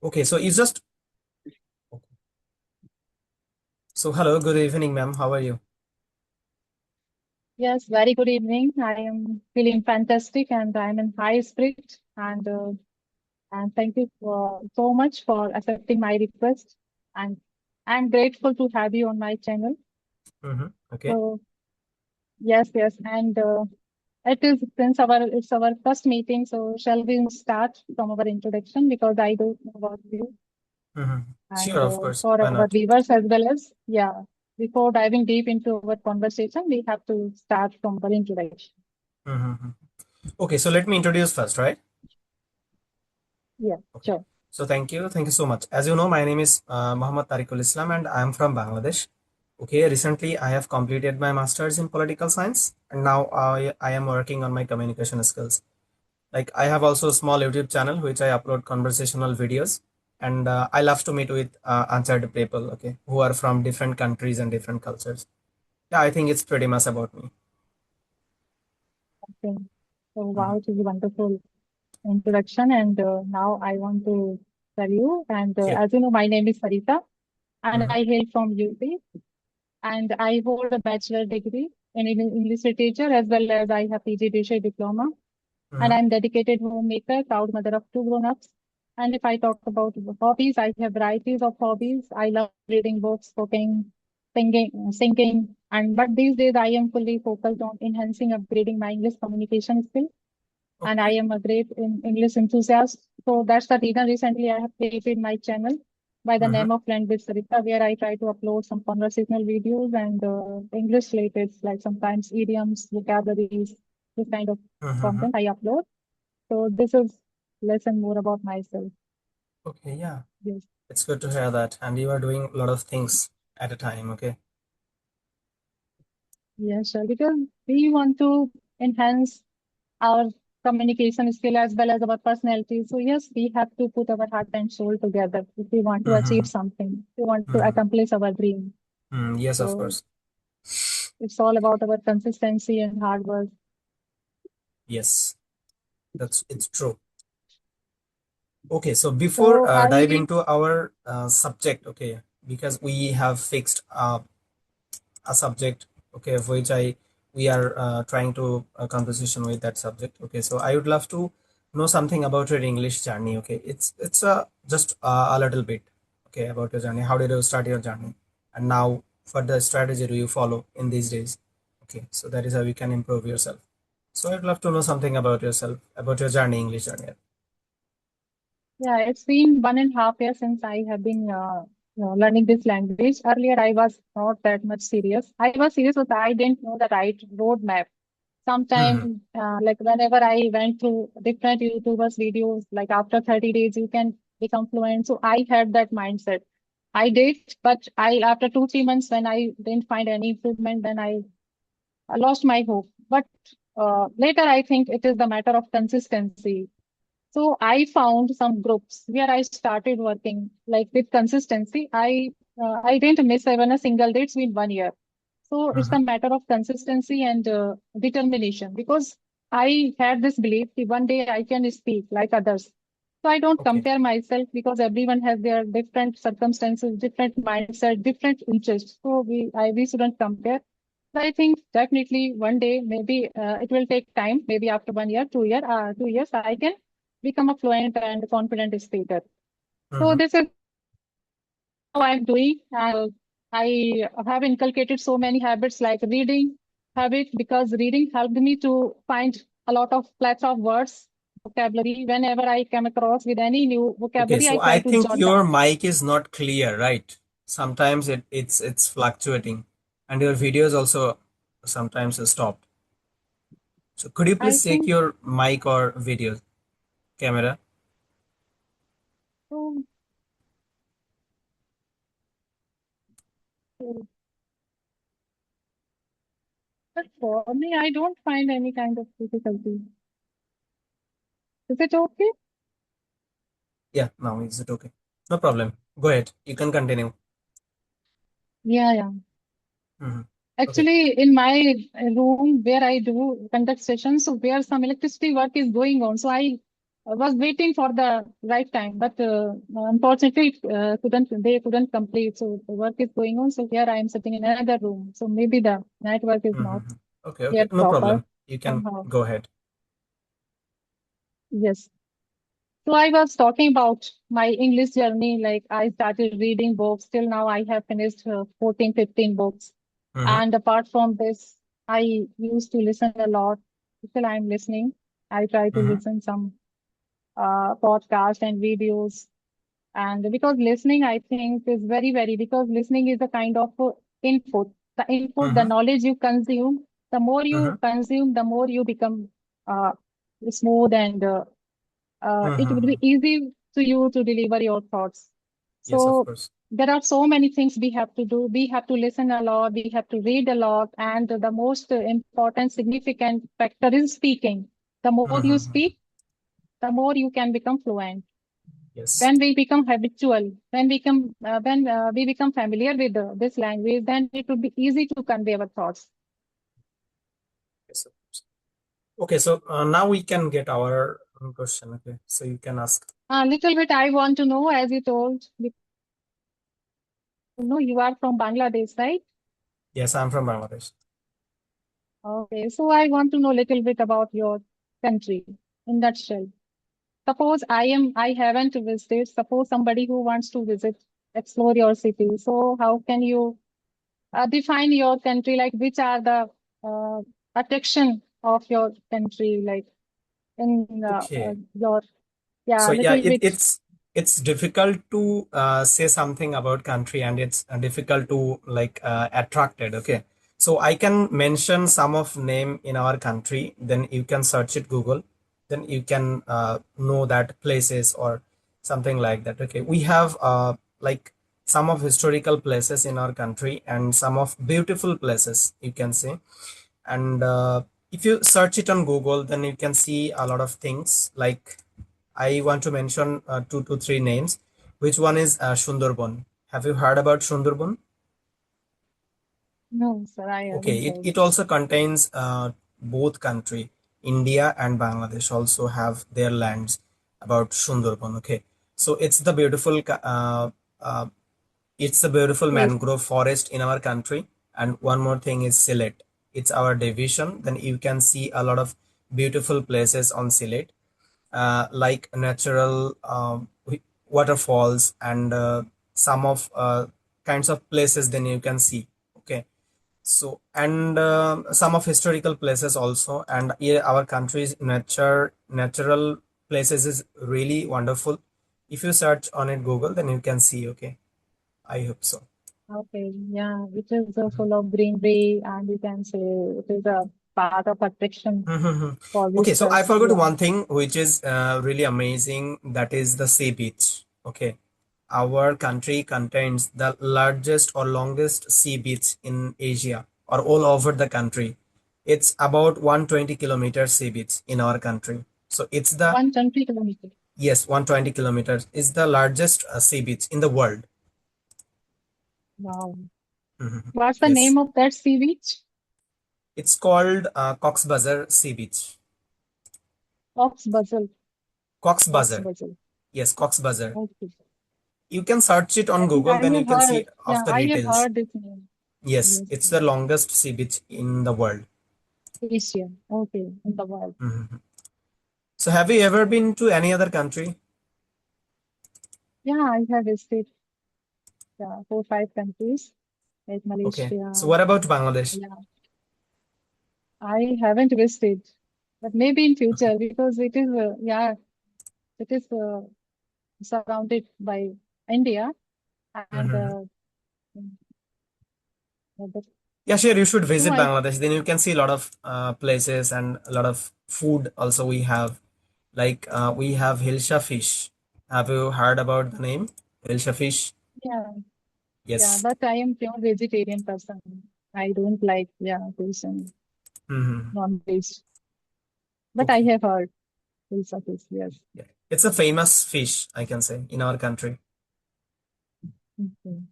Okay, so you just so hello, good evening, ma'am. How are you? Yes, very good evening. I am feeling fantastic and I'm in high spirit and thank you so much for accepting my request. And I'm grateful to have you on my channel. Okay. So yes, and it is since it's our first meeting, so shall we start from our introduction because I don't know about you Sure, and of course. for Why our not? viewers as well as before diving deep into our conversation, we have to start from our introduction. Mm-hmm. Okay, so let me introduce first, right? Yeah, Okay. sure. So thank you so much. As you know, my name is Muhammad Tariqul Islam, and I am from Bangladesh. Okay, recently I have completed my master's in political science, and now I am working on my communication skills. Like I have also a small YouTube channel which I upload conversational videos, and I love to meet with answered people, okay, who are from different countries and different cultures. Yeah, I think it's pretty much about me. Okay. So, Mhm. wow, it is a wonderful introduction. And now I want to tell you. And Yeah. as you know, my name is Sarita, and Hmm. I hail from UP. And I hold a bachelor degree in English literature as well as I have PG diploma. And Hmm. I'm dedicated homemaker, proud mother of two grown-ups. And if I talk about hobbies, I have varieties of hobbies. I love reading books, cooking, singing. And but these days I am fully focused on enhancing, upgrading my English communication skills and I Okay. am a great English enthusiast. So that's the reason recently I have created my channel by the Hmm. name of Fluent with Sarita, where I try to upload some conversational videos and English related, like sometimes idioms, vocabularies, this kind of Hmm. content I upload. So this is less and more about myself. Okay. Yeah, Yes. it's good to hear that. And you are doing a lot of things at a time. Okay. Yes, sure. Because we want to enhance our communication skill as well as our personality. So yes, we have to put our heart and soul together if we want to achieve Hmm. something, if we want to Hmm. accomplish our dream. Yes, of So course. it's all about our consistency and hard work. Yes, it's true. Okay, so before So are dive we, into our subject, okay, because we have fixed a subject, okay, of which I we are trying to a conversation with that subject. Okay, so I would love to know something about your English journey. Okay, it's just a little bit, okay, about your journey. How did you start your journey, and now what the strategy do you follow in these days? Okay, so that is how you can improve yourself. So I'd love to know something about yourself, about your journey, English journey. yeah, it's been 1.5 years since I have been learning this language. Earlier, I was not that much serious. I was serious, but I didn't know the right roadmap. Hmm. Sometimes, like whenever I went through different YouTubers videos, like after 30 days, you can become fluent. So I had that mindset. I did, but I after 2, 3 months, when I didn't find any improvement, then I lost my hope. But later, I think it is the matter of consistency. So I found some groups where I started working like with consistency. I didn't miss even a single day. It's been 1 year. So it's Hmm. a matter of consistency and determination because I had this belief that one day I can speak like others. So I don't Okay. compare myself because everyone has their different circumstances, different mindset, different interests. So we shouldn't compare. But I think definitely one day, maybe it will take time. Maybe after 1 year, 2 years, I can become a fluent and confident speaker. So Hmm. this is how I'm doing. I have inculcated so many habits like reading habit because reading helped me to find a lot of plethora of words, vocabulary. Whenever I come across with any new Okay, vocabulary, so I try I to think jot your down. mic is not clear, right? Sometimes it's fluctuating, and your videos also sometimes stopped. So could you I please check think your mic or video camera? so. So, but for me, I don't find any kind of difficulty. Is it okay? Yeah, now is it okay? No problem. Go ahead. You can continue. Yeah. Hmm. Okay. Actually, in my room where I do conduct sessions, so where some electricity work is going on, so I I was waiting for the right time, but unfortunately, they couldn't complete. So the work is going on. So here I am sitting in another room. So maybe the network is not Mhm. Okay, okay, yet no proper problem. You can somehow. go ahead. Yes. So I was talking about my English journey. Like I started reading books. Till now, I have finished 14, 15 books. Mm-hmm, And apart from this, I used to listen a lot. Still, I'm listening. I try to mm-hmm, listen some podcast and videos. And because listening, I think is because listening is a kind of input. The input, the mm-hmm, knowledge you consume, the more mm-hmm, you consume, the more you become uh, smooth and it would be mm-hmm. easy to you to deliver your thoughts. Yes, of So course. there are so many things we have to do. We have to listen a lot. We have to read a lot. And the most important, significant factor is speaking. The more you Mm-hmm. speak, the more you can become fluent. Yes. When we become habitual, when we become familiar with this language, then it would be easy to convey our thoughts. Yes, of course. Okay, so now we can get our question. Okay, so you can ask. A little bit I want to know, as you told, you are from Bangladesh, right? Yes, I'm from Bangladesh. Okay, so I want to know a little bit about your country in nutshell. Suppose I haven't visited. Suppose somebody who wants to visit, explore your city. So how can you define your country? Like which are the uh, attraction of your country? Like in Okay. your yeah, So yeah, little bit. it's difficult to say something about country, and it's difficult to like attract it. Okay, so I can mention some of name in our country. Then you can search it Google. Then you can know that places or something like that. Okay, we have like some of historical places in our country and some of beautiful places, you can say. And if you search it on Google, then you can see a lot of things. Like I want to mention two to three names. Which one is Sundarban? Have you heard about Sundarban? No, sir, I Okay, haven't heard. it also contains both country, India and Bangladesh also have their lands about Sundarban. Okay, so uh, it's the beautiful Yes. mangrove forest in our country. And one more thing is Sylhet. It's our division. Then you can see a lot of beautiful places on Sylhet, like natural waterfalls and some of kinds of places then you can see. Okay, so and some of historical places also. And yeah, our country's natural places is really wonderful. If you search on it Google, then you can see. Okay, I hope so. Okay. Yeah, it is full of greenery, and you can say it is a part of attraction Mhm. for Okay, so I visitors. forgot Yeah. one thing which is really amazing. That is the sea beach. Okay, our country contains the largest or longest sea beach in Asia or all over the country. It's about 120 kilometers sea beach in our country. So it's the 120 kilometers. yes, 120 kilometers is the largest sea beach in the world. Wow. Mhm. What's the Yes, name of that sea beach? it's called Cox Bazar Sea Beach. Ox Basil. Cox Ox Bazar. Basil. Yes, Cox Bazar. Okay. You can search it on I think Google, I then you have can see heard. of Yeah, the I have details. heard this name. Yes, Yes. it's the longest sea beach in the world. Asia. Okay. In the world. Mhm. So, have you ever been to any other country? Yeah, I have visited 4, 5 countries like Okay. So, Malaysia. what about Bangladesh? Yeah, I haven't visited, but maybe in Okay. future because it is surrounded by India and Mhm. but Yeah, sure. You should no, visit I Bangladesh. Then you can see a lot of places and a lot of food. Also, we have like we have Hilsha fish. Have you heard about the name Hilsha fish? yeah Yes. but I am pure vegetarian person. I don't like fish and Mhm. non-veg, but I Okay. have heard this of this. Yes. Yeah. It's a famous fish, I can say, in our country. Okay.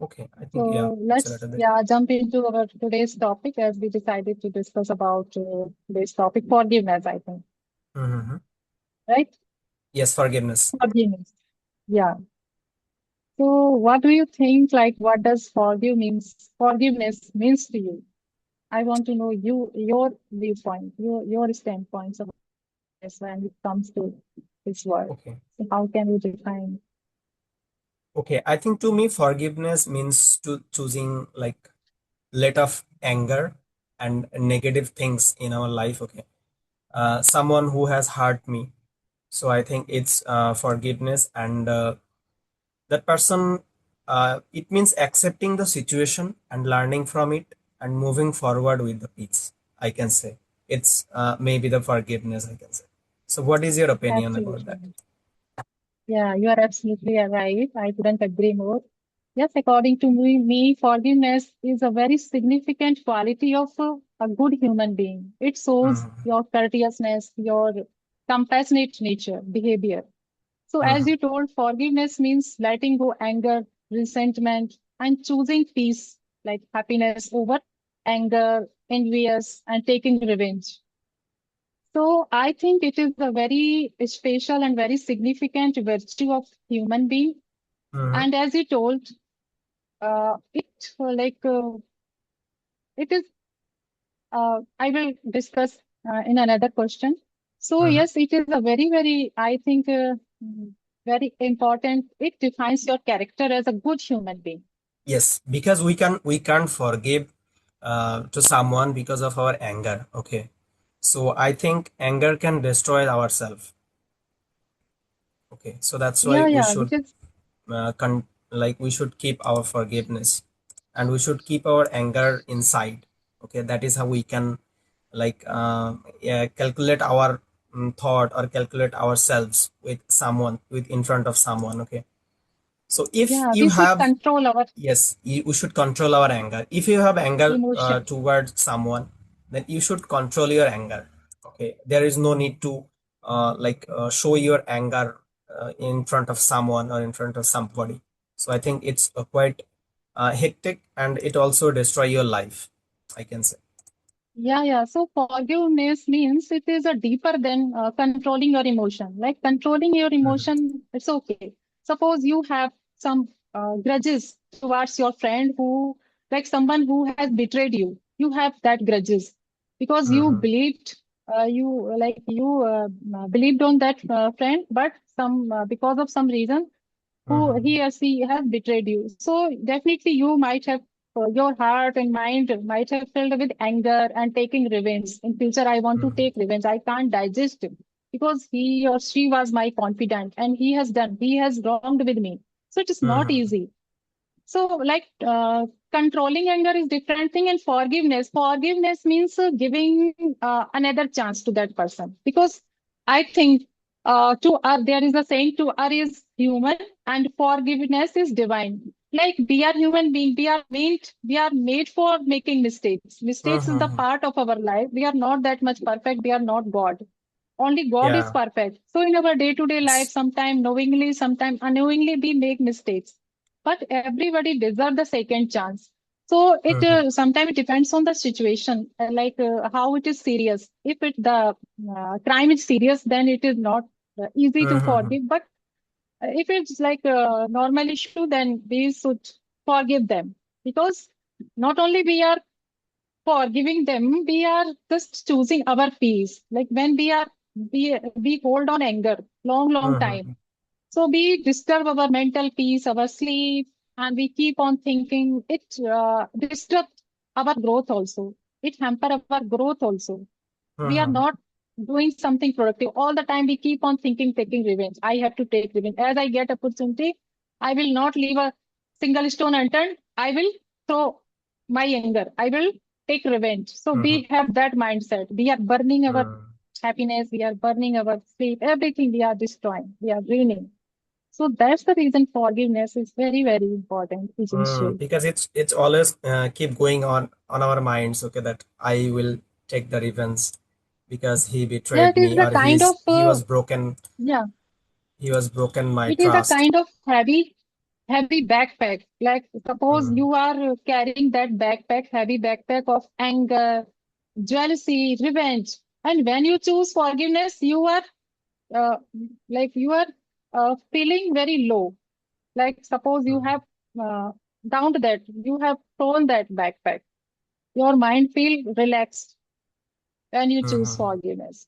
Okay, I think yeah, So it's a let's, little bit. yeah, jump into our today's topic as we decided to discuss about today's topic, forgiveness, I think, Mm-hmm. right? Yes, forgiveness. Forgiveness. Yeah. So what do you think, like, what does forgiveness means to you? I want to know your viewpoint, your standpoints about this when it comes to this word. Okay. So how can you define? Okay, I think to me, forgiveness means to choosing like let of anger and negative things in our life. Okay, someone who has hurt me. So I think it's forgiveness, and that person. It means accepting the situation and learning from it and moving forward with the peace. I can say it's maybe the forgiveness. I can say. So, what is your opinion about that? Absolutely. Yeah, you are absolutely right. I couldn't agree more. Yes, according to me, forgiveness is a very significant quality of a good human being. It shows Mm-hmm. your courteousness, your compassionate nature, behavior. So, as Mm-hmm. you told, forgiveness means letting go anger, resentment, and choosing peace, like happiness over anger, envious, and taking revenge. So, I think it is a very special and very significant virtue of human being. Mm-hmm. And as you told, it is. I will discuss in another question. So, Mm-hmm. yes, it is a very, very, I think, very important. It defines your character as a good human being. Yes, because we can't forgive to someone because of our anger. Okay, so I think anger can destroy ourselves. Okay, so that's why Yeah, we yeah, should because like we should keep our forgiveness, and we should keep our anger inside. Okay, that is how we can like yeah, calculate our thought or calculate ourselves with someone with in front of someone. Okay, so if yeah, you we should have control our yes, we should control our anger. If you have anger emotion. towards someone, then you should control your anger. Okay, there is no need to show your anger in front of someone or in front of somebody. So I think it's quite hectic, and it also destroy your life, I can say. Yeah, yeah. So forgiveness means it is a deeper than controlling your emotion. Like controlling your Mhm, emotion, it's okay. Suppose you have some grudges towards your friend who, like someone who has betrayed you. You have that grudges because you mhm, believed, believed on that friend, but some because of some reason who mhm, he or she has betrayed you. So definitely you might have your heart and mind might have filled with anger and taking revenge. In future, I want to mhm, take revenge. I can't digest it because he or she was my confidant and he has wronged with me. So it is not mhm, easy. So, controlling anger is different thing, and forgiveness means giving another chance to that person. Because I think to err, there is a saying to err is human, and forgiveness is divine. Like we are human being, we are made for making mistakes. Mistakes is the mhm. part of our life. We are not that much perfect. We are not God. Only God is Yeah. perfect. So in our day-to-day life, Yes. sometimes knowingly, sometimes unknowingly, we make mistakes. But everybody deserves the second chance. So it Mhm, sometimes it depends on the situation, how it is serious. If the crime is serious, then it is not easy to mhm, forgive. But if it's like a normal issue, then we should forgive them because not only we are forgiving them, we are just choosing our peace. Like when we hold on anger long, long time. mhm, So we disturb our mental peace, our sleep, and we keep on thinking. It disrupts our growth also. It hamper our growth also. We are mhm, not doing something productive. All the time we keep on thinking, taking revenge. I have to take revenge. As I get opportunity, I will not leave a single stone unturned. I will throw my anger. I will take revenge. So mhm, we have that mindset. We are burning our mhm. happiness. We are burning our sleep. Everything we are destroying. We are ruining. So that's the reason forgiveness is very, very important, essential. Because it's always keep going on our minds. Okay, that I will take the revenge because he Yeah, betrayed it is me, the or kind of, he was broken. yeah, He was broken my it is a trust. kind of heavy. heavy backpack. Like suppose Mm-hmm. you are carrying that backpack, heavy backpack of anger, jealousy, revenge. And when you choose forgiveness, you are uh, you are feeling very low. Like suppose you have uh, downed that, you have thrown that backpack. Your mind feel relaxed when you choose Mm-hmm. forgiveness.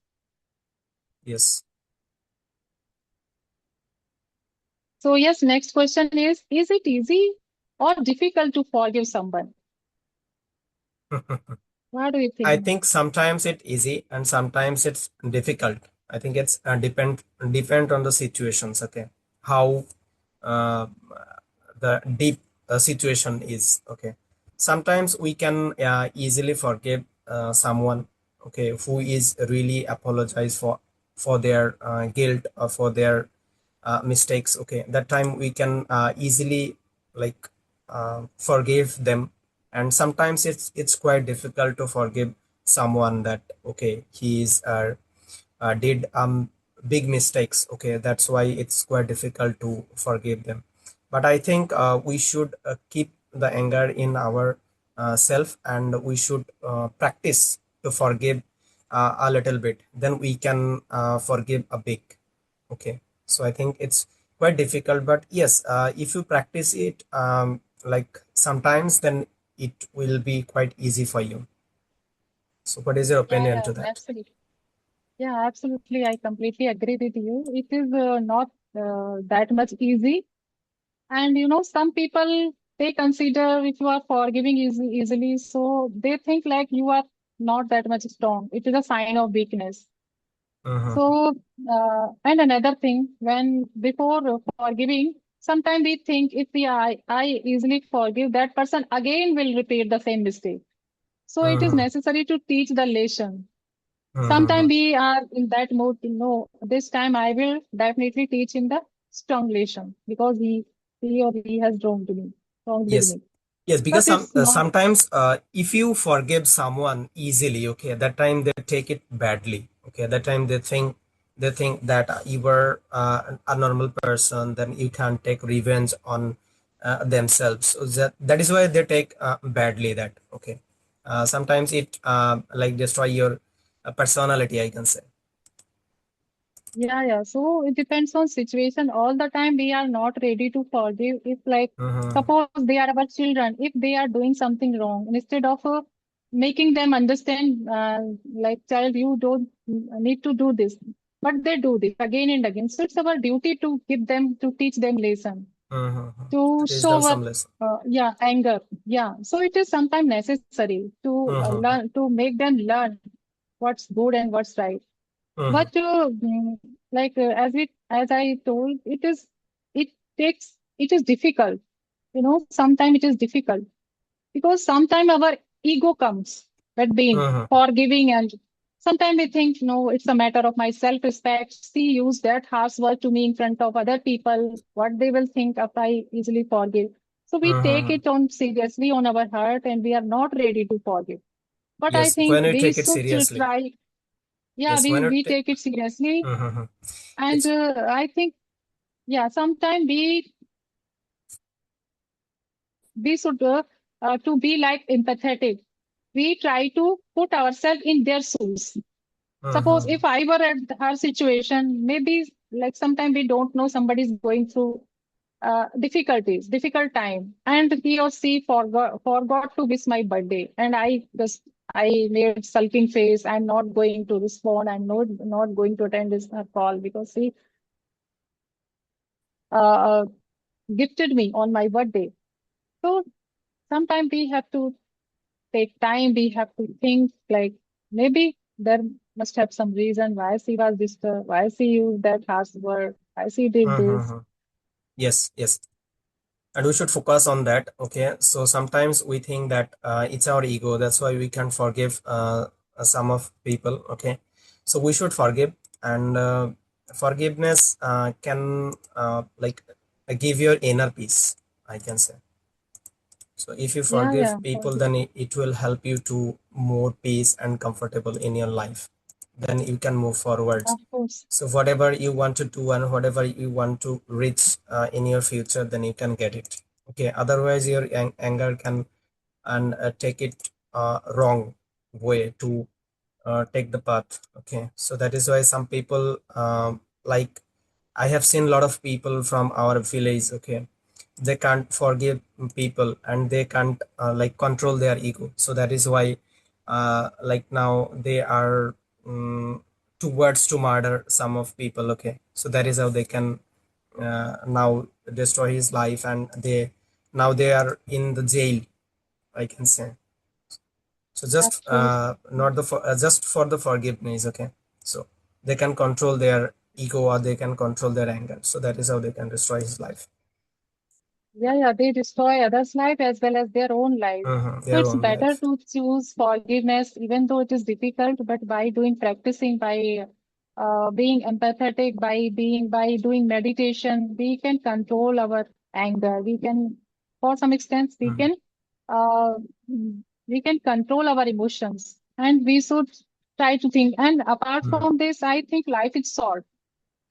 Yes. So yes, next question is it easy or difficult to forgive someone? What do you I think? think sometimes it's easy and sometimes it's difficult. I think it's depend on the situations. Okay, how uh, the deep situation is. Okay, sometimes we can easily forgive someone. Okay, who is really apologize for their guilt or for their mistakes. Okay, that time we can easily like forgive them, and sometimes it's quite difficult to forgive someone that okay he is did big mistakes. Okay, that's why it's quite difficult to forgive them. But I think we should keep the anger in our self, and we should practice to forgive a little bit, then we can forgive a big. Okay, so I think it's quite difficult, but yes, if you practice it like sometimes, then it will be quite easy for you. So what is your Yeah, opinion yeah, to that? absolutely. Yeah, absolutely. I completely agree with you. It is not that much easy. And some people they consider if you are forgiving easily, so they think like you are not that much strong. It is a sign of weakness. Mm-hmm. So, and another thing, when before forgiving, sometimes we think if I easily forgive that person again will repeat the same mistake. So it is Mm-hmm. necessary to teach the lesson. Mm-hmm. Sometimes we are in that mode to know this time I will definitely teach him the strong lesson because he or he has wronged with Yes. me. Yes, But because it's not. sometimes if you forgive someone easily, okay, that time they take it badly. Okay, that time they think that you were a normal person, then you can take revenge on themselves. So that is why they take badly that. Okay, sometimes it like destroy your personality, I can say. Yeah, yeah. So it depends on situation. All the time we are not ready to forgive. If like Mm-hmm. suppose they are our children, if they are doing something wrong, instead of making them understand, like child, you don't need to do this, but they do this again and again. So it's our duty to give them to teach them lesson, Mm-hmm. to Teach them show our some lesson. yeah anger. Yeah. So it is sometimes necessary to Mm-hmm. learn to make them learn what's good and what's right. Mm-hmm. But as I told, it it is difficult. Sometimes it is difficult because sometimes our ego comes at being Mm-hmm. forgiving, and sometimes we think no, it's a matter of my self-respect. She used that harsh word to me in front of other people. What they will think if I easily forgive? So we take Mm-hmm. it on seriously on our heart, and we are not ready to forgive. But I Yes, think when you we take it should seriously. try. Yeah, Yes, when you we take it seriously. mm-hmm. And It's I think, yeah, sometimes we should to be like empathetic. We try to put ourselves in their shoes. Suppose mm-hmm. if I were at her situation, maybe like sometimes we don't know somebody is going through difficult time, and he or she forgot to wish my birthday, and I made sulking face. I'm not going to respond. I'm not going to attend this call because she uh, gifted me on my birthday. So sometimes we have to take time. We have to think like maybe there must have some reason why she was disturbed, why she used that harsh word, why she did this. Mm-hmm. Yes, yes, and we should focus on that. Okay, so sometimes we think that it's our ego, that's why we can forgive some of people. Okay, so we should forgive, and forgiveness can like give your inner peace, I can say. So if you Yeah, forgive yeah. people, then it will help you to more peace and comfortable in your life. then you can move forward. Of course. So whatever you want to do and whatever you want to reach in your future, then you can get it. Okay, otherwise your anger can and take it wrong way to take the path. Okay, so that is why some people like I have seen a lot of people from our village. Okay, they can't forgive people and they can't like control their ego. So that is why like now they are towards to murder some of people. Okay, so that is how they can now destroy his life, and they now they are in the jail, I can say. So just That's true. not the just for the forgiveness. Okay, so they can control their ego or they can control their anger, so that is how they can destroy his life. Yeah, yeah, they destroy others' life as well as their own life. So Their it's own better life. to choose forgiveness, even though it is difficult, but by doing practicing, by being empathetic, by doing meditation, we can control our anger. We can, for some extent, Mhm. uh, we can control our emotions, and we should try to think. And apart Mhm. from this, I think life is short.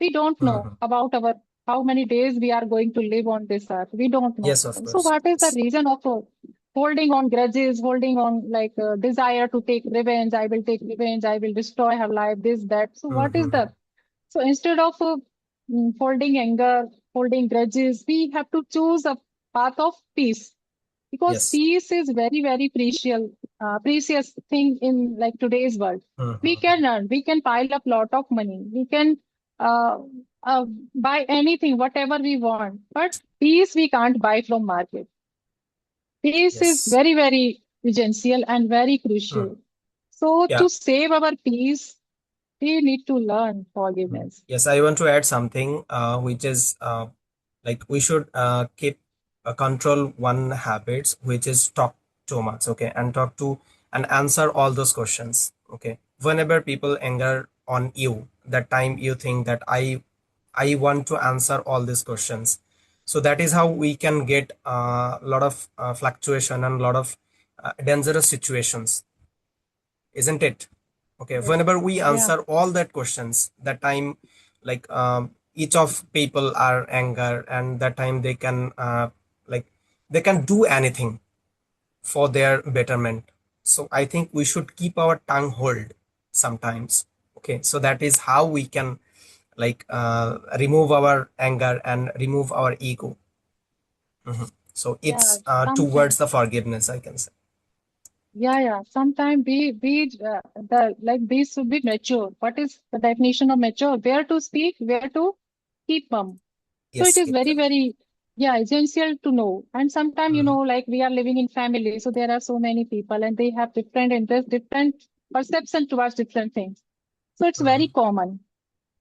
We don't know Mhm. about our how many days we are going to live on this earth. We don't know. Yes, of So course. what is the Yes. reason of holding on grudges, holding on like desire to take revenge? I will take revenge. I will destroy her life. This, that. So what is Mhm. the so instead of holding anger, holding grudges, we have to choose a path of peace, because Yes. peace is very, very precious thing in like today's world. We Mhm. can earn, we can pile up lot of money, we can uh, uh, buy anything, whatever we want, but peace we can't buy from market. Peace is Yes. very, very essential and very Mhm. crucial. So Yeah. to save our peace, we need to learn Mhm. forgiveness. Yes, I want to add something, which is like we should keep control one habits, which is talk too much. Okay, and talk to and answer all those questions. Okay, whenever people anger on you, that time you think that I want to answer all these questions. So that is how we can get a lot of fluctuation and a lot of dangerous situations, isn't it? Okay, whenever Yes. we Yeah. answer all that questions, that time like each of people are anger, and that time they can like they can do anything for their betterment. So I think we should keep our tongue hold sometimes. Okay, so that is how we can like remove our anger and remove our ego. So Yeah. it's Sometimes. towards the forgiveness, I can say. Yeah, yeah. Sometimes we should be mature. What is the definition of mature? Where to speak, where to keep mum. So it Yes, is keep very, them. very, yeah, essential to know. And sometimes, Mhm. like we are living in family, so there are so many people and they have different interests, different perception towards different things. So it's very Mhm. common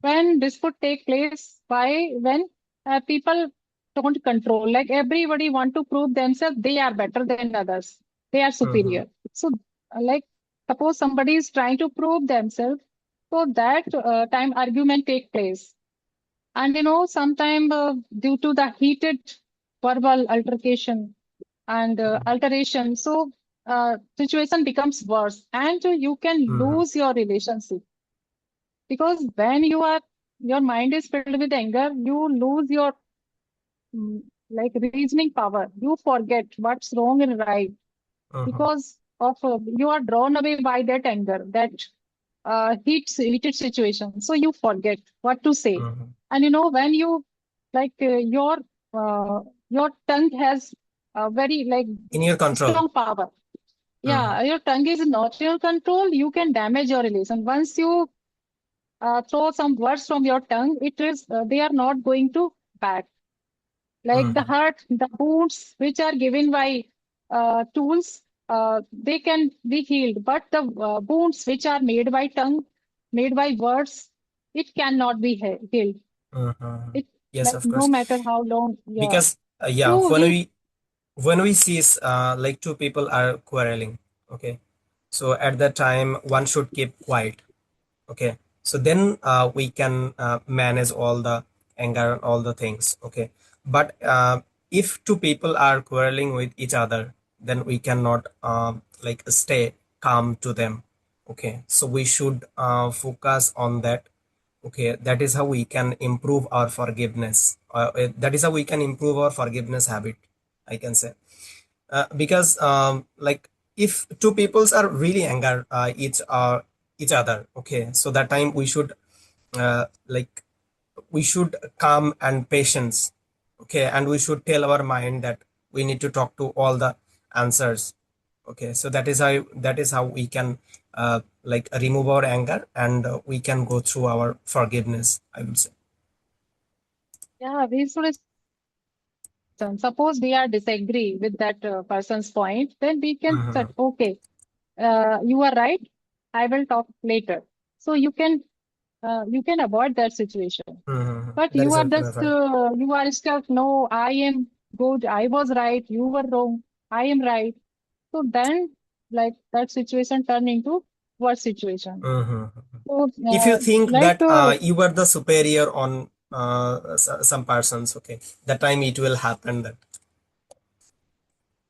when dispute take place. Why? When people don't control, like everybody want to prove themselves they are better than others, they are Mhm. superior. So like suppose somebody is trying to prove themselves, so that time argument take place. And sometime due to the heated verbal altercation and alteration, so situation becomes worse, and you can Mhm. lose your relationship, because when your mind is filled with anger, you lose your mm, like reasoning power. You forget what's wrong and right, Mhm. because of you are drawn away by that anger, that heated situation. So you forget what to say. Mhm. And when you like uh, your tongue has a very like In your control. strong power. Mhm. Yeah, your tongue is not in your control. You can damage your relation. Once you throw some words from your tongue, it is they are not going to back. Like the Mhm. hurt, the wounds which are given by tools, they can be healed. But the wounds which are made by tongue, made by words, it cannot be healed. Mhm. It Yes, like of no course. matter how long. Yeah. Because yeah, So we. when we see like two people are quarreling, okay, so at that time one should keep quiet. Okay, so then we can manage all the anger and all the things. Okay, but if two people are quarreling with each other, then we cannot like stay calm to them. Okay, so we should focus on that. Okay, that is how we can improve our forgiveness. That is how we can improve our forgiveness habit, I can say. Because like, if two peoples are really anger each other, okay, so that time we should like, we should calm and patience. Okay, and we should tell our mind that we need to talk to all the answers. Okay, so that is how we can like remove our anger, and we can go through our forgiveness, I would say. Yeah, we should listen. Suppose we are disagree with that person's point, then we can say, Mm-hmm. okay, you are right. I will talk later. So you can avoid that situation. Mm-hmm. But That you is are absolutely just right. you are stuck. No, I am good. I was right. You were wrong. I am right. So then, like that situation turn into worse situation. Mm-hmm. So If you think that uh, you are the superior on some persons, okay, that time it will happen that.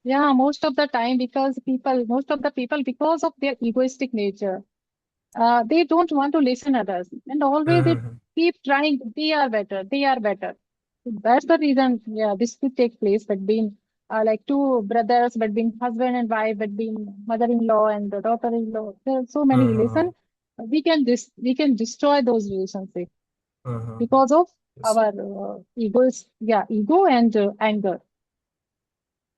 yeah, most of the time most of the people, because of their egoistic nature, they don't want to listen others, and always they Mm-hmm. keep trying. They are better. They are better. So that's the reason. Yeah, this could take place between like two brothers, between husband and wife, between mother-in-law and the daughter-in-law. There are so many Mm-hmm. relations. We can destroy those relationships Mm-hmm. because of Yes. our ego and anger.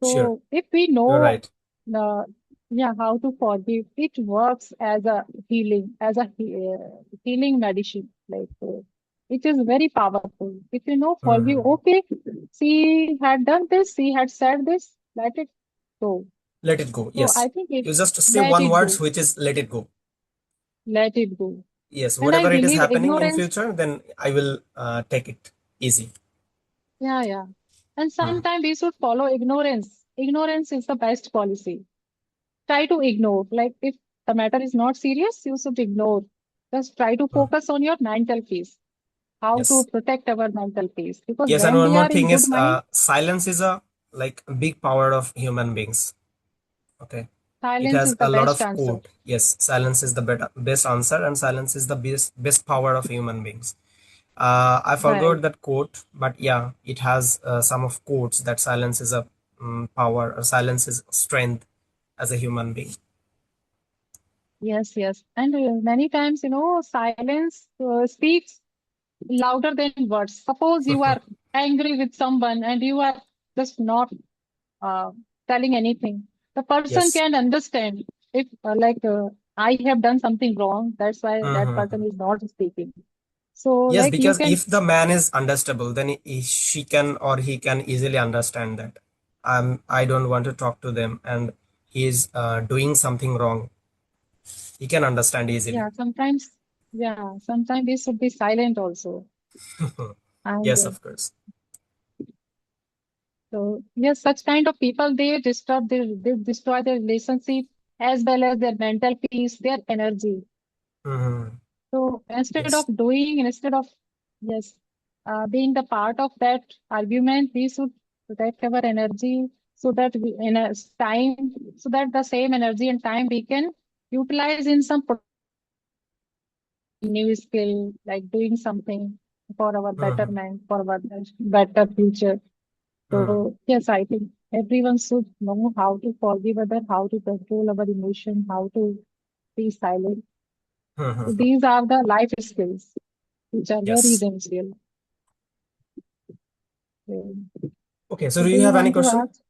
Sure, So if we you're know, right. uh, yeah, how to forgive, it works as a healing, as a healing medicine. It is very powerful. If you know, forgive. Mm-hmm. Okay, she had done this. She had said this. Let it go. Let it go. So Yes. I think it You just say let one it words, go. which is let it go. Let it go. Yes. And I Whatever it is believe happening in ignorance. future, then I will take it easy. Yeah, yeah. And Hmm. sometimes we should follow ignorance. Ignorance is the best policy. Try to ignore. Like if the matter is not serious, you should ignore. Just try to Hmm. focus on your mental peace, how to Yes. protect our mental peace. Because Yes. And when one we more are in thing good is, mind, silence is a like a big power of human beings. Okay. It silence has is the a lot best of answer. quote. Yes. Silence is the best answer, and silence is the best power of human beings. I Right. forgot that quote, but yeah, it has some of quotes that silence is a power, or silence is strength as a human being. Yes, yes. And many times, silence speaks louder than words. Suppose you are angry with someone and you are just not uh, telling anything. The person Yes. can understand if, I have done something wrong. That's why that Mhm. person is not speaking. So, Yes, like, you because can, if the man is understandable, then she can, or he can easily understand that I don't want to talk to them, and he is doing something wrong. He can understand easily. sometimes we should be silent also. And Yes, of course. so, yes, such kind of people, they destroy their relationship as well as their mental peace, their energy. Mhm. So Yes. instead of, yes, being the part of that argument, we should protect our energy so that so that the same energy and time we can utilize in some productive activity, like learning a new skill, like doing something for our Mhm. betterment, for our better future. Mhm. So yes, I think everyone should know how to forgive others, how to control our emotion, how to be silent. So Mhm. these are the life skills which are very Yes. essential. Um, Okay, so So do do you you have any want to question? ask?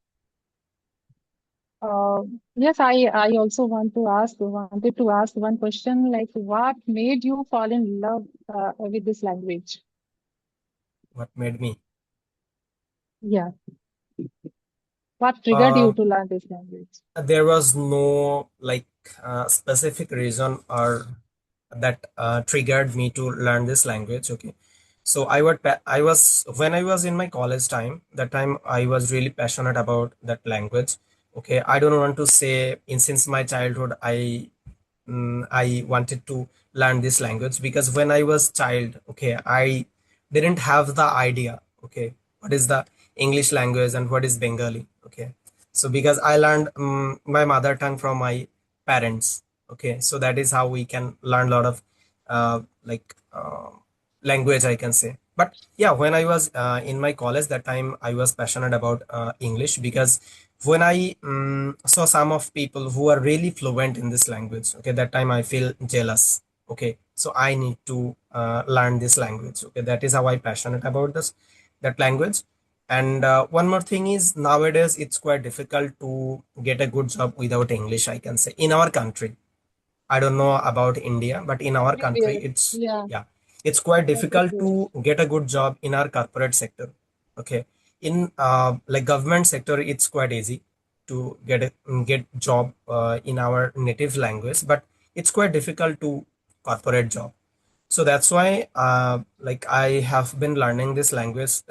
Yes, I also wanted to ask one question, like what made you fall in love with this language? What made me? Yeah, what triggered you Uh, to learn this language? there was no like specific reason or that triggered me to learn this language. Okay, so I was, when I was in my college time, that time I was really passionate about that language. Okay, I don't want to say in since my childhood I wanted to learn this language, because when I was child, okay, I didn't have the idea, okay, what is the English language and what is Bengali. Okay, so because I learned my mother tongue from my parents. Okay, so that is how we can learn a lot of like language, I can say. But yeah, when I was in my college, that time I was passionate about English, because when I saw some of people who are really fluent in this language, okay, that time I feel jealous. Okay, so I need to learn this language. Okay, that is how I passionate about this that language. And one more thing is, nowadays it's quite difficult to get a good job without English, I can say, in our country. I don't know about India, but in our country, Everywhere. it's, Yeah, yeah, it's quite difficult everywhere. to get a good job in our corporate sector. Okay, in like government sector, it's quite easy to get job in our native language, but it's quite difficult to corporate job. So that's why like I have been learning this language.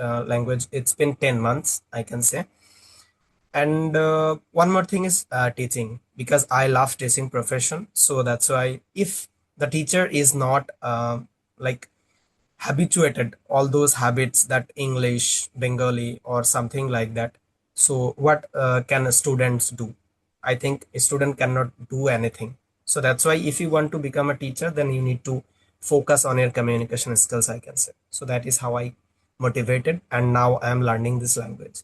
It's been 10 months, I can say. And one more thing is teaching, because I love teaching profession. So that's why, if the teacher is not like habituated all those habits, that English, Bengali, or something like that, so what can students do? I think a student cannot do anything. So that's why, if you want to become a teacher, then you need to focus on your communication skills, I can say. So that is how I motivated, and now I am learning this language.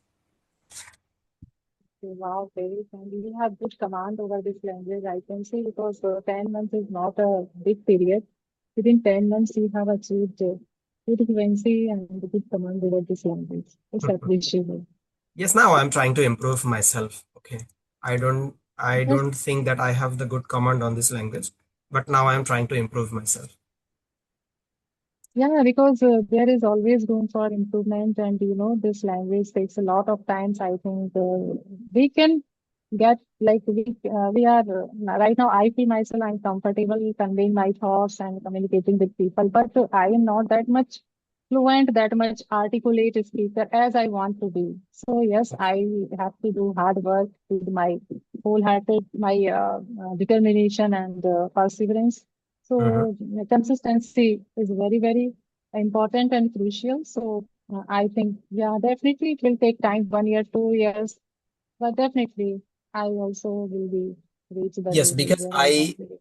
Wow, very fun. You have good command over this language, I can say, because 10 months is not a big period. Within 10 months, you have achieved good fluency and good command over this language. It's appreciable. Yes, now I'm trying to improve myself. Okay. I Yes, don't think that I have the good command on this language, but now I'm trying to improve myself. yeah, because there is always room for improvement, and this language takes a lot of times. I think we can get like we are right now. I feel myself I'm comfortable conveying my thoughts and communicating with people, but I am not that much fluent, that much articulate speaker as I want to be. So yes, Okay. I have to do hard work with my wholehearted, my determination and perseverance. Mm-hmm. So consistency is very, very important and crucial. So I think, yeah, definitely it will take time, 1 year, 2 years, but definitely I also will be reach the Yes, level because where I want I to be.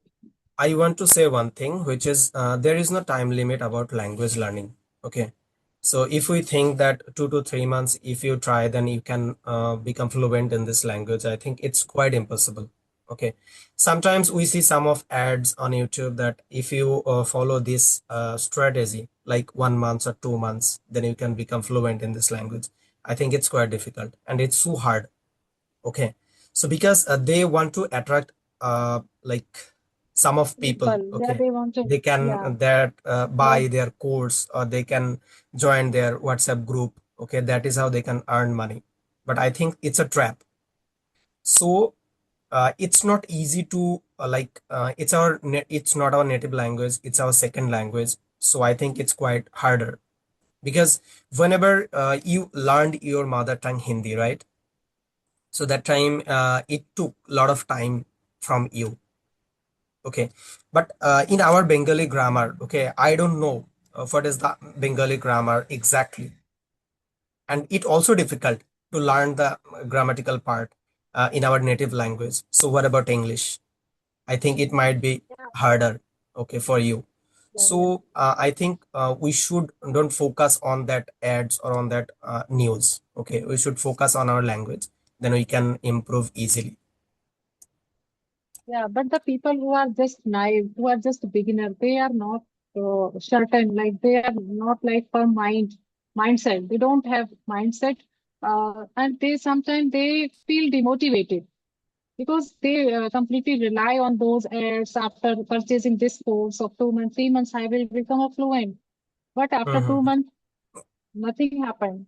I want to say one thing, which is there is no time limit about language learning. Okay. So if we think that 2 to 3 months, if you try, then you can become fluent in this language, I think it's quite impossible. Okay. Sometimes we see some of ads on YouTube that if you follow this strategy, like 1 month or 2 months, then you can become fluent in this language. I think it's quite difficult and it's too hard. Okay, so because they want to attract like some of people, People, yeah, okay, they want to, they can yeah, that what, buy their course, or they can join their WhatsApp group. Okay, that is how they can earn money. But I think it's a trap. So it's not easy to it's not our native language, it's our second language. So I think it's quite harder, because whenever you learned your mother tongue Hindi, right? So that time it took a lot of time from you. Okay, but in our Bengali grammar, okay, I don't know what is the Bengali grammar exactly, and it also difficult to learn the grammatical part in our native language. So what about English? I think it might be yeah, harder, okay, for you. yeah, yeah. So I think we should don't focus on that ads or on that news. Okay, we should focus on our language, then we can improve easily. Yeah, but the people who are just naive, who are just beginner, they are not certain, like they are not like for mindset. They don't have mindset, and they sometimes they feel demotivated because they completely rely on those ads after purchasing this course of 2 months, 3 months. I will become a fluent, but after two Mm-hmm. months nothing happened.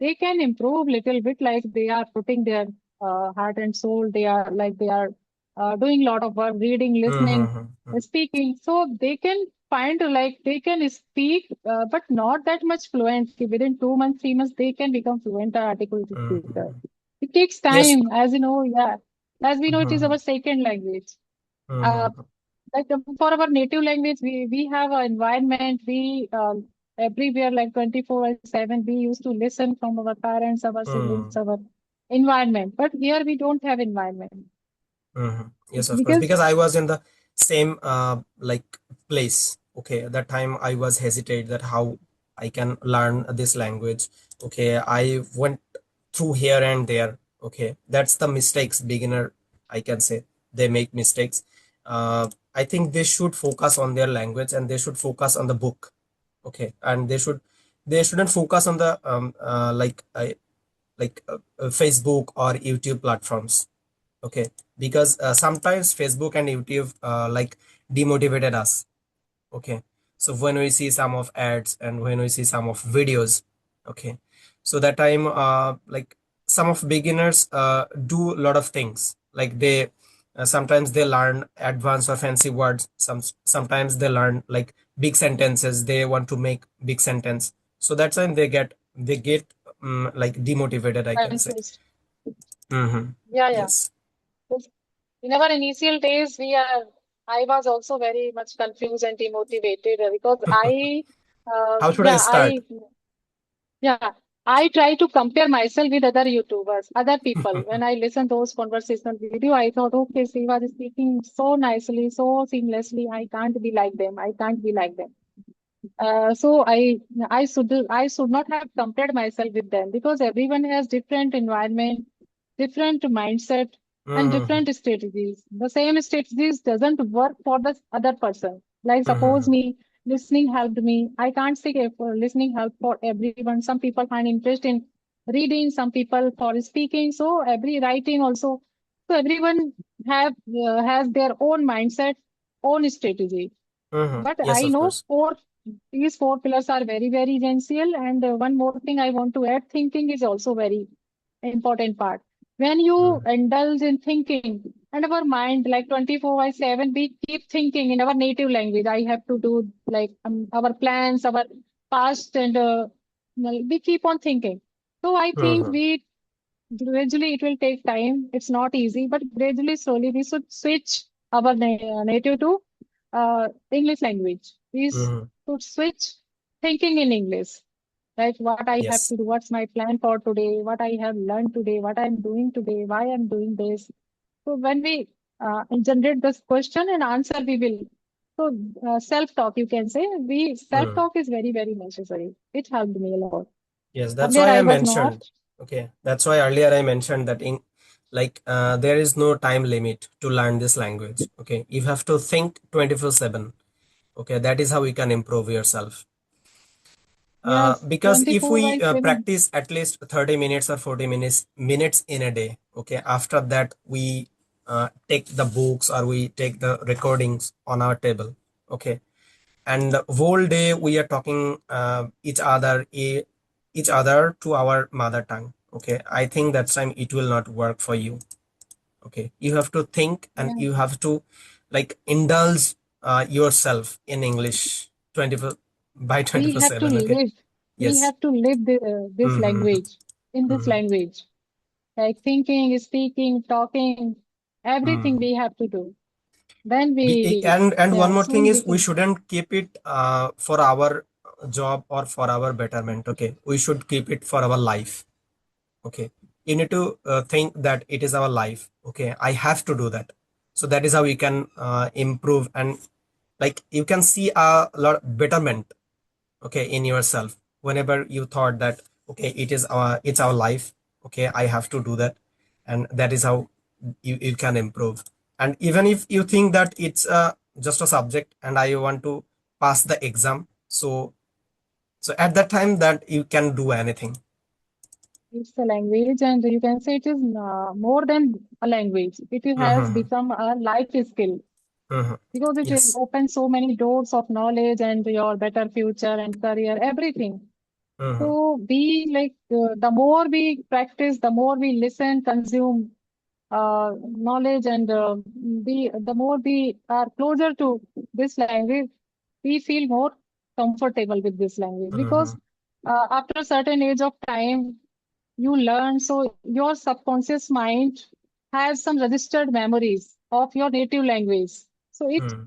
They can improve little bit, like they are putting their heart and soul. They are like they are doing a lot of work, reading, listening, Mm-hmm. speaking. So they can find like they can speak, but not that much fluent. Within 2 months, 3 months, they can become fluent or articulate speaker. Mm-hmm. It takes Yes. time, as you know. Yeah, as we know, it is Mm-hmm. our second language. Uh, Mm-hmm. like for our native language, we have an environment. We everywhere like 24/7. We used to listen from our parents, our siblings, our environment. But here we don't have environment Mm-hmm. Yes, of course. because Because I was in the same like place. Okay, at that time I was hesitate that how I can learn this language. Okay, I went through here and there. Okay, that's the mistakes beginner, I can say, they make mistakes. I think they should focus on their language and they should focus on the book. Okay, and they shouldn't focus on the Facebook or YouTube platforms. Okay, because sometimes Facebook and YouTube demotivated us. Okay, so when we see some of ads and when we see some of videos, okay, so that time some of beginners do a lot of things, like they sometimes they learn advanced or fancy words, sometimes they learn like big sentences, they want to make big sentence, so that's when they get like demotivated, I can say. Confused. Mm-hmm. Yeah, yeah. Yes. Yes. In our initial days, I was also very much confused and demotivated because How should I yeah, start? yeah, I try to compare myself with other YouTubers, other people. When I listen those conversational video, I thought, okay, Siva is speaking so nicely, so seamlessly. I can't be like them. I can't be like them. So I should not have compared myself with them because everyone has different environment, different mindset, and Mm-hmm. different strategies. The same strategies doesn't work for the other person. Like suppose Mm-hmm. me, listening helped me. I can't say if listening help for everyone. Some people find interest in reading, some people for speaking. So every writing also. So everyone have has their own mindset, own strategy. Mm-hmm. But Yes, I of know course. these four pillars are very, very essential. And one more thing I want to add, thinking is also very important part. When you Mm-hmm. indulge in thinking and our mind like 24 by 7, we keep thinking in our native language. I have to do like our plans, our past, and well, we keep on thinking. So I think Mm-hmm. we gradually it will take time. It's not easy, but gradually, slowly, we should switch our native to English language. We Mm-hmm. should switch thinking in English. Like what I have Yes. to do, what's my plan for today, what I have learned today, what I'm doing today, why I'm doing this. So when we generate this question and answer, we will. So self-talk, you can say, we Mm. self-talk is very, very necessary. It helped me a lot. Yes, that's Earlier, why I I was not. mentioned. Okay, that's why earlier I mentioned that in there is no time limit to learn this language. Okay, you have to think 24/7. Okay, that is how you can improve yourself. Yes, Because if 24 we by 7. practice at least 30 minutes or 40 minutes in a day, okay, after that we take the books or we take the recordings on our table. Okay, and whole day we are talking each other to our mother tongue. Okay, I think that time it will not work for you. Okay, you have to think and Yeah. you have to like indulge yourself in English 24 by We have to 24/7. Okay. live. We Yes. have to live this Mm-hmm. language, in this Mm-hmm. language. Like thinking, speaking, talking, everything Mm. we have to do. Then we, And one yeah, more thing soon we is we can. shouldn't keep it for our job or for our betterment. Okay, we should keep it for our life. Okay, you need to think that it is our life. Okay, I have to do that, so that is how you can improve and like you can see a lot betterment, okay, in yourself whenever you thought that okay it's our life. Okay, I have to do that, and that is how you can improve. And even if you think that it's just a subject and I want to pass the exam, so at that time that you can do anything. It's a language, and you can say it is more than a language. It has Mm-hmm. become a life skill Mm-hmm. because it will Yes. open so many doors of knowledge and your better future and career, everything. Mm-hmm. So we like the more we practice, the more we listen, consume knowledge, and the more we are closer to this language, we feel more comfortable with this language Mm-hmm. because after a certain age of time, you learn. So your subconscious mind has some registered memories of your native language. So it Mm-hmm.